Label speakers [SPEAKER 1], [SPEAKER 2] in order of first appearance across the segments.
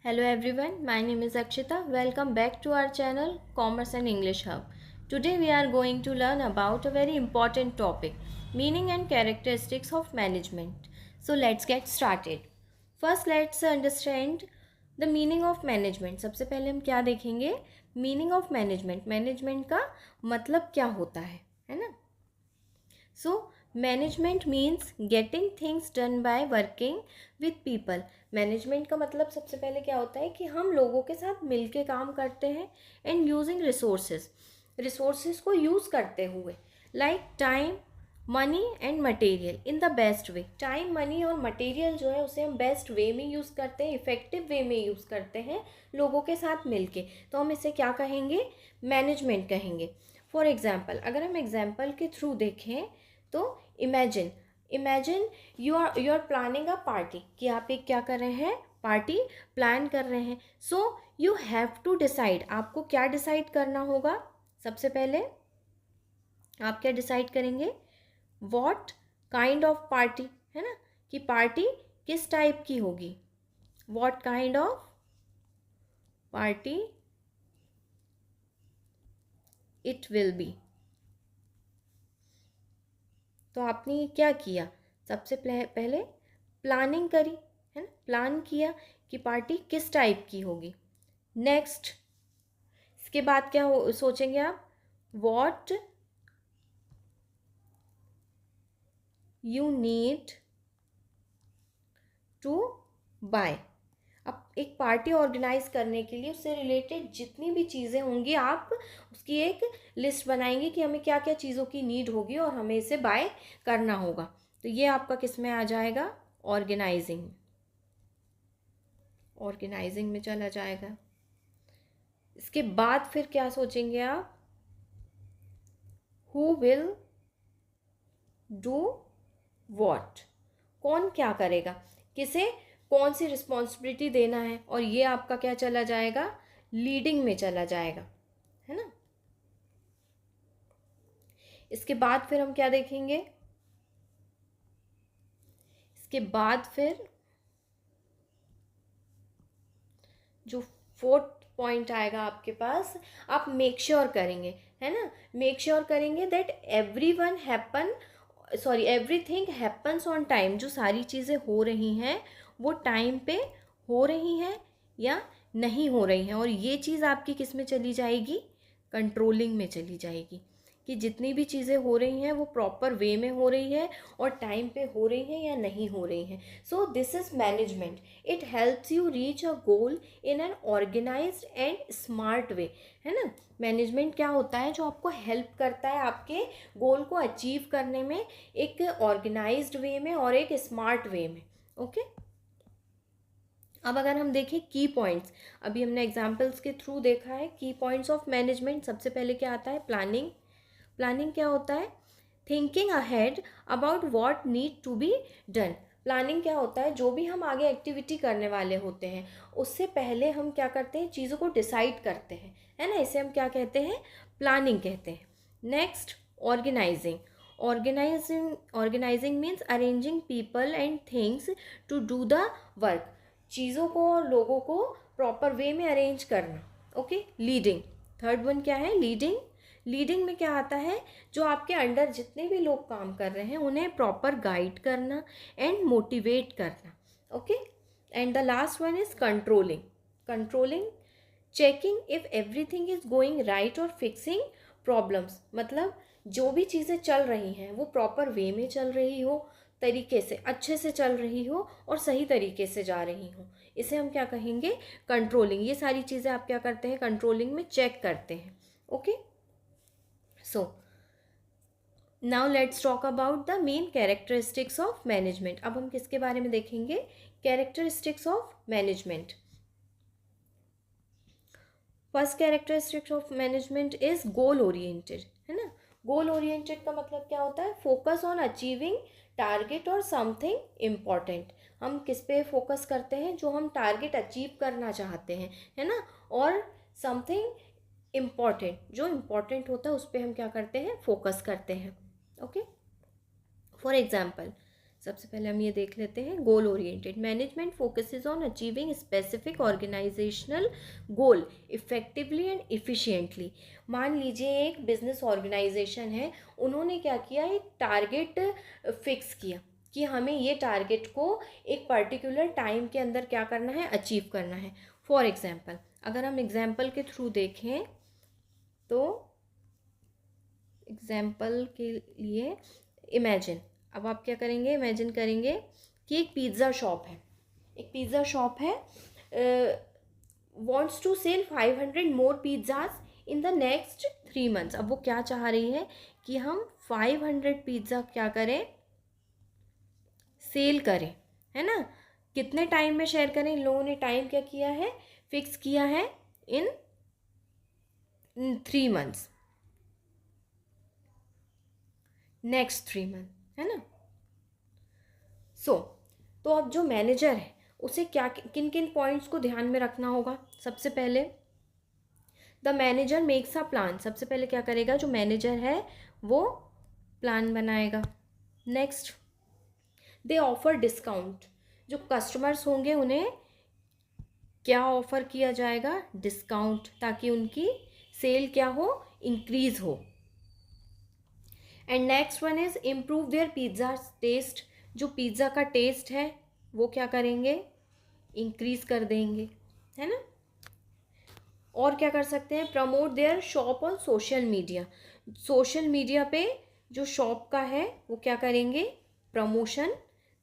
[SPEAKER 1] Hello everyone, my name is Akshita. Welcome back to our channel Commerce and English Hub. Today we are going to learn about a very important topic, meaning and characteristics of management. So let's get started. First let's understand the meaning of management. सबसे पहले हम क्या देखेंगे? Meaning of management. Management का मतलब क्या होता है ना? So management means getting things done by working with people. Management का मतलब सबसे पहले क्या होता है कि हम लोगों के साथ मिलके काम करते हैं एंड यूजिंग रिसोर्सेज को यूज़ करते हुए like time money and material in the best way. Time money और मटेरियल जो है उसे हम बेस्ट वे में यूज़ करते हैं, इफ़ेक्टिव वे में यूज़ करते हैं लोगों के साथ मिलके. तो हम इसे क्या कहेंगे? मैनेजमेंट कहेंगे. फॉर एग्जाम्पल, अगर हम एग्जाम्पल के थ्रू देखें तो imagine you are planning a party, कि आप एक क्या कर रहे हैं? पार्टी प्लान कर रहे हैं. So you have to decide. आपको क्या डिसाइड करना होगा? सबसे पहले आप क्या डिसाइड करेंगे? व्हाट काइंड ऑफ पार्टी, है ना, कि पार्टी किस टाइप की होगी. What kind of party it will be. तो आपने क्या किया? सबसे पहले प्लानिंग करी, है ना, प्लान किया कि पार्टी किस टाइप की होगी. नेक्स्ट, इसके बाद क्या सोचेंगे आप? What you need to buy. अब एक पार्टी ऑर्गेनाइज करने के लिए उससे रिलेटेड जितनी भी चीज़ें होंगी आप उसकी एक लिस्ट बनाएंगे कि हमें क्या क्या चीज़ों की नीड होगी और हमें इसे बाय करना होगा. तो ये आपका किस में आ जाएगा? ऑर्गेनाइजिंग में चला जाएगा. इसके बाद फिर क्या सोचेंगे आप? Who will do what. कौन क्या करेगा, किसे कौन सी रिस्पॉन्सिबिलिटी देना है, और ये आपका क्या चला जाएगा? लीडिंग में चला जाएगा, है ना. इसके बाद फिर हम क्या देखेंगे? इसके बाद फिर जो फोर्थ पॉइंट आएगा आपके पास, आप मेक श्योर करेंगे, है ना. मेक श्योर करेंगे that everything happens on time. जो सारी चीज़ें हो रही हैं वो टाइम पे हो रही हैं या नहीं हो रही हैं. और ये चीज़ आपकी किस में चली जाएगी? कंट्रोलिंग में चली जाएगी, कि जितनी भी चीज़ें हो रही हैं वो प्रॉपर वे में हो रही है और टाइम पे हो रही हैं या नहीं हो रही हैं. So this is management. It helps you reach a goal in an organised and smart way, है ना. मैनेजमेंट क्या होता है? जो आपको हेल्प करता है आपके गोल को अचीव करने में, एक ऑर्गेनाइज्ड वे में और एक स्मार्ट वे में. ओके. अब अगर हम देखें की पॉइंट्स, अभी हमने एग्जाम्पल्स के थ्रू देखा है की पॉइंट्स ऑफ मैनेजमेंट. सबसे पहले क्या आता है? प्लानिंग. प्लानिंग क्या होता है? Thinking ahead about what need to be done. Planning क्या होता है? जो भी हम आगे एक्टिविटी करने वाले होते हैं उससे पहले हम क्या करते हैं? चीज़ों को डिसाइड करते हैं, है ना. इसे हम क्या कहते हैं? प्लानिंग कहते हैं. Next, organising. Organising means arranging people and things to do the work. चीज़ों को और लोगों को प्रॉपर वे में अरेंज करना. ओके. लीडिंग. थर्ड वन क्या है? लीडिंग. लीडिंग में क्या आता है? जो आपके अंडर जितने भी लोग काम कर रहे हैं उन्हें प्रॉपर गाइड करना एंड मोटिवेट करना. Okay. And the last one is controlling. Controlling, checking if everything is going right और फिक्सिंग प्रॉब्लम्स. मतलब जो भी चीज़ें चल रही हैं वो प्रॉपर वे में चल रही हो, तरीके से अच्छे से चल रही हो और सही तरीके से जा रही हो. इसे हम क्या कहेंगे? कंट्रोलिंग. ये सारी चीज़ें आप क्या करते हैं? कंट्रोलिंग में चेक करते हैं. Okay. So now let's talk about the main characteristics of management. अब हम किसके बारे में देखेंगे? Characteristics of management. First characteristics of management is goal oriented, है ना. गोल ओरिएंटेड का मतलब क्या होता है? फोकस ऑन अचीविंग टारगेट और समथिंग इम्पॉर्टेंट. हम किस पे फोकस करते हैं? जो हम टारगेट अचीव करना चाहते हैं, है ना, और समथिंग इम्पॉर्टेंट, जो इम्पॉर्टेंट होता है उस पर हम क्या करते हैं? फोकस करते हैं. ओके. फॉर एग्जाम्पल, सबसे पहले हम ये देख लेते हैं goal oriented. Management focuses on achieving specific organisational goal effectively and efficiently. मान लीजिए एक बिजनेस ऑर्गेनाइजेशन है, उन्होंने क्या किया, एक टारगेट फिक्स किया कि हमें ये टारगेट को एक पर्टिकुलर टाइम के अंदर क्या करना है, अचीव करना है। फॉर एग्जाम्पल, अगर हम एग्जाम्पल के थ्रू देखें तो एग्जाम्पल के लिए इमेजिन, अब आप क्या करेंगे, इमेजिन करेंगे कि एक पिज़्ज़ा शॉप है, एक पिज़्ज़ा शॉप है, wants to sell 500 more pizzas in the next 3 months। अब वो क्या चाह रही है कि हम 500 पिज़्ज़ा क्या करें, सेल करें, है ना। कितने टाइम में शेयर करें, इन लोगों ने टाइम क्या किया है, फिक्स किया है इन 3 months, नेक्स्ट 3 months, है ना। तो अब जो मैनेजर है उसे क्या किन किन पॉइंट्स को ध्यान में रखना होगा। सबसे पहले the manager makes a plan. सबसे पहले क्या करेगा, जो मैनेजर है वो प्लान बनाएगा। नेक्स्ट, दे ऑफर डिस्काउंट। जो कस्टमर्स होंगे उन्हें क्या ऑफर किया जाएगा, डिस्काउंट, ताकि उनकी सेल क्या हो, इंक्रीज हो। And next one is improve their pizza taste. जो पिज़्ज़ा का टेस्ट है वो क्या करेंगे, इंक्रीज कर देंगे, है ना। और क्या कर सकते हैं, promote their shop on social media. Social media पे जो शॉप का है वो क्या करेंगे, प्रमोशन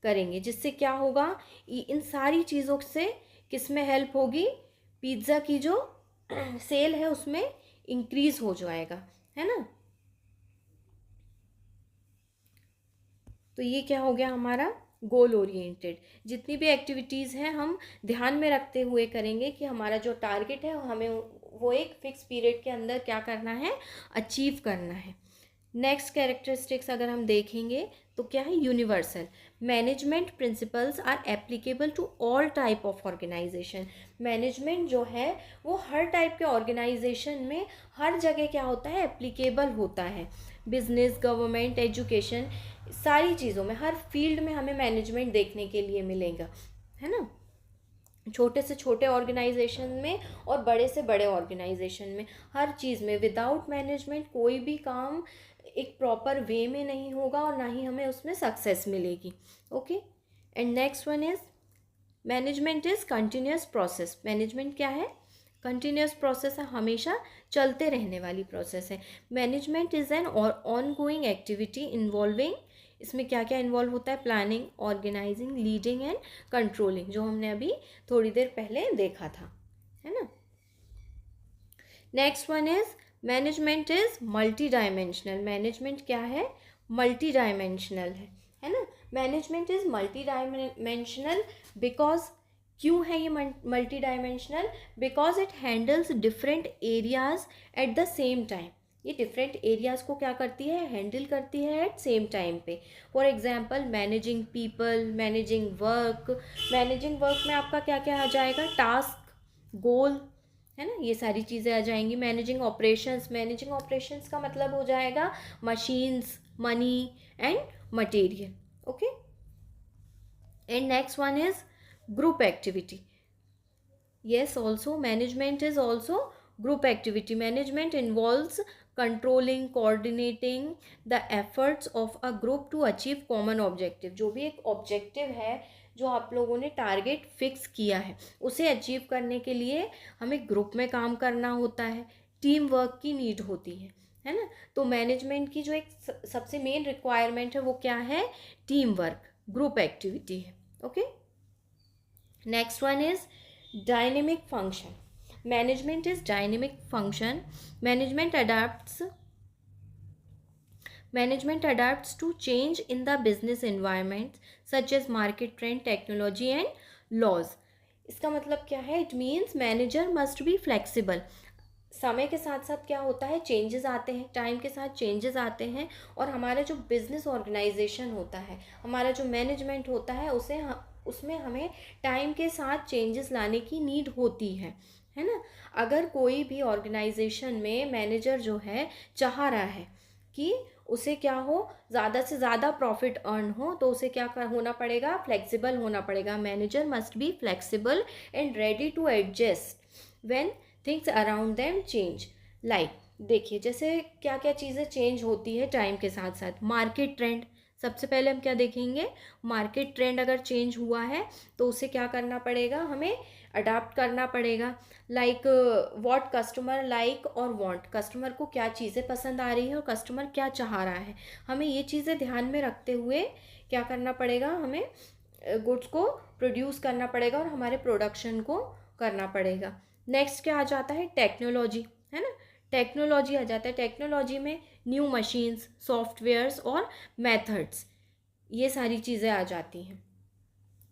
[SPEAKER 1] करेंगे, जिससे क्या होगा, इन सारी चीज़ों से किस में हेल्प होगी, पिज़्ज़ा की जो सेल है उसमें इंक्रीज हो जाएगा, है ना। तो ये क्या हो गया हमारा गोल ओरिएंटेड। जितनी भी एक्टिविटीज़ हैं हम ध्यान में रखते हुए करेंगे कि हमारा जो टारगेट है हमें वो एक फिक्स पीरियड के अंदर क्या करना है, अचीव करना है। नेक्स्ट कैरेक्टरिस्टिक्स अगर हम देखेंगे तो क्या है, universal. Management principles are applicable to all type of organisation. Management जो है वो हर टाइप के ऑर्गेनाइजेशन में हर जगह क्या होता है, एप्लीकेबल होता है। बिजनेस, गवर्नमेंट, एजुकेशन, सारी चीज़ों में, हर फील्ड में हमें मैनेजमेंट देखने के लिए मिलेगा, है ना। छोटे से छोटे ऑर्गेनाइजेशन में और बड़े से बड़े ऑर्गेनाइजेशन में, हर चीज़ में विदाउट मैनेजमेंट कोई भी काम एक प्रॉपर वे में नहीं होगा और ना ही हमें उसमें सक्सेस मिलेगी। Okay, and next one is management is continuous process. Management क्या है, कंटिन्यूस प्रोसेस है, हमेशा चलते रहने वाली प्रोसेस है। Management is an ongoing activity involving, इसमें क्या क्या इन्वॉल्व होता है, planning, organising, leading and controlling, जो हमने अभी थोड़ी देर पहले देखा था, है ना। Next one is management is multi dimensional. Management क्या है, मल्टी डायमेंशनल है ना। Management is multi dimensional because, क्यों है ये multi dimensional, because it handles different areas at the same time. ये डिफरेंट एरियाज़ को क्या करती है, हैंडल करती है एट सेम टाइम पे। For example managing people, managing work. Managing work में आपका क्या क्या आ जाएगा, टास्क, गोल, है ना, ये सारी चीज़ें आ जाएंगी। मैनेजिंग ऑपरेशंस, मैनेजिंग ऑपरेशंस का मतलब हो जाएगा machines, money and material. Okay, and next one is group activity. yes, also management is also group activity. Management involves controlling, coordinating the efforts of a group to achieve common objective। जो भी एक objective है, जो आप लोगों ने target fix किया है, उसे अचीव करने के लिए हमें ग्रुप में काम करना होता है, टीम वर्क की नीड होती है ना। तो मैनेजमेंट की जो एक सबसे मेन रिक्वायरमेंट है वो क्या है, टीम वर्क, ग्रुप एक्टिविटी है। Okay, next one is dynamic function. Management is dynamic function. Management adapts to change in the business environment such as market trend, technology and laws. इसका मतलब क्या है, it means manager must be flexible. समय के साथ साथ क्या होता है, चेंजेस आते हैं, टाइम के साथ चेंजेस आते हैं, और हमारा जो बिजनेस ऑर्गेनाइजेशन होता है, हमारा जो मैनेजमेंट होता है, उसमें हमें टाइम के साथ चेंजेस लाने की नीड होती है ना। अगर कोई भी ऑर्गेनाइजेशन में मैनेजर जो है चाह रहा है कि उसे क्या हो, ज़्यादा से ज़्यादा प्रॉफिट अर्न हो, तो उसे क्या होना पड़ेगा, फ्लेक्सिबल होना पड़ेगा. Manager must be flexible and ready to adjust when things around them change. Like देखिए, जैसे क्या क्या चीज़ें चेंज होती है टाइम के साथ साथ. मार्केट ट्रेंड, सबसे पहले हम क्या देखेंगे, मार्केट ट्रेंड अगर चेंज हुआ है तो उसे क्या करना पड़ेगा, हमें अडाप्ट करना पड़ेगा. लाइक व्हाट कस्टमर लाइक और वांट, कस्टमर को क्या चीज़ें पसंद आ रही है और कस्टमर क्या चाह रहा है, हमें ये चीज़ें ध्यान में रखते हुए क्या करना पड़ेगा, हमें गुड्स को प्रोड्यूस करना पड़ेगा और हमारे प्रोडक्शन को करना पड़ेगा. नेक्स्ट क्या आ जाता है, टेक्नोलॉजी, है ना. टेक्नोलॉजी आ जाता है. टेक्नोलॉजी में न्यू मशीन्स, सॉफ्टवेयर्स और मेथड्स, ये सारी चीज़ें आ जाती हैं.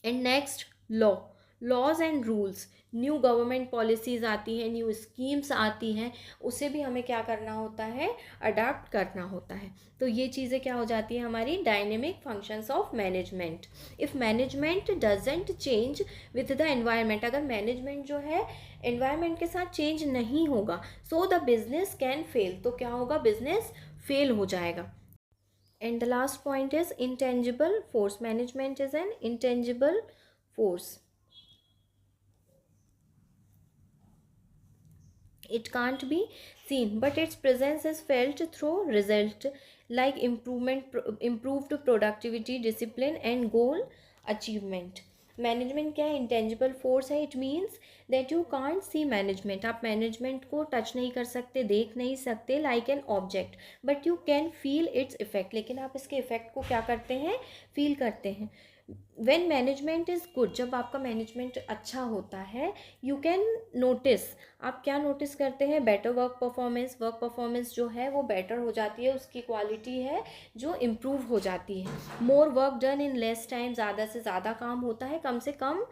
[SPEAKER 1] And next law, laws and rules, new government policies आती हैं, न्यू स्कीम्स आती हैं, उसे भी हमें क्या करना होता है, अडाप्ट करना होता है. तो ये चीज़ें क्या हो जाती हैं हमारी dynamic functions of management. If management doesn't change with the environment, अगर मैनेजमेंट जो है एनवायरनमेंट के साथ चेंज नहीं होगा, so the business can fail, तो क्या होगा, बिजनेस फेल हो जाएगा. And the last point is intangible force. Management is an intangible force. It can't be seen, but its presence is felt through result like improved productivity, discipline and goal achievement. Management क्या है, intangible force है. It means that you can't see management, आप management को touch नहीं कर सकते, देख नहीं सकते like an object, but you can feel its effect, लेकिन आप इसके इफेक्ट को क्या करते हैं, फील करते हैं. वेन मैनेजमेंट इज़ गुड, जब आपका मैनेजमेंट अच्छा होता है, यू कैन नोटिस, आप क्या नोटिस करते हैं, better work performance, work performance जो है वो बेटर हो जाती है, उसकी क्वालिटी है जो इम्प्रूव हो जाती है. More work done in less time, ज़्यादा से ज़्यादा काम होता है कम से कम,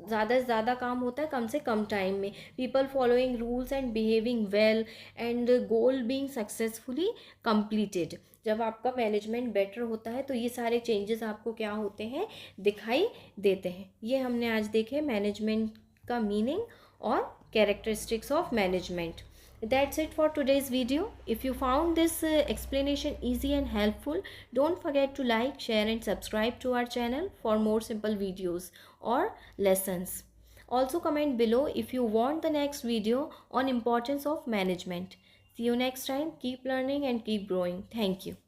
[SPEAKER 1] ज़्यादा से ज़्यादा काम होता है कम से कम टाइम में. People following rules and behaving well and goal being successfully completed. जब आपका मैनेजमेंट बेटर होता है तो ये सारे चेंजेस आपको क्या होते हैं, दिखाई देते हैं. ये हमने आज देखे मैनेजमेंट का मीनिंग और characteristics of management. That's it for today's video. If you found this explanation easy and helpful, don't forget to like, share and subscribe to our channel for more simple videos or lessons. Also comment below if you want the next video on importance of management. See you next time. Keep learning and keep growing. Thank you.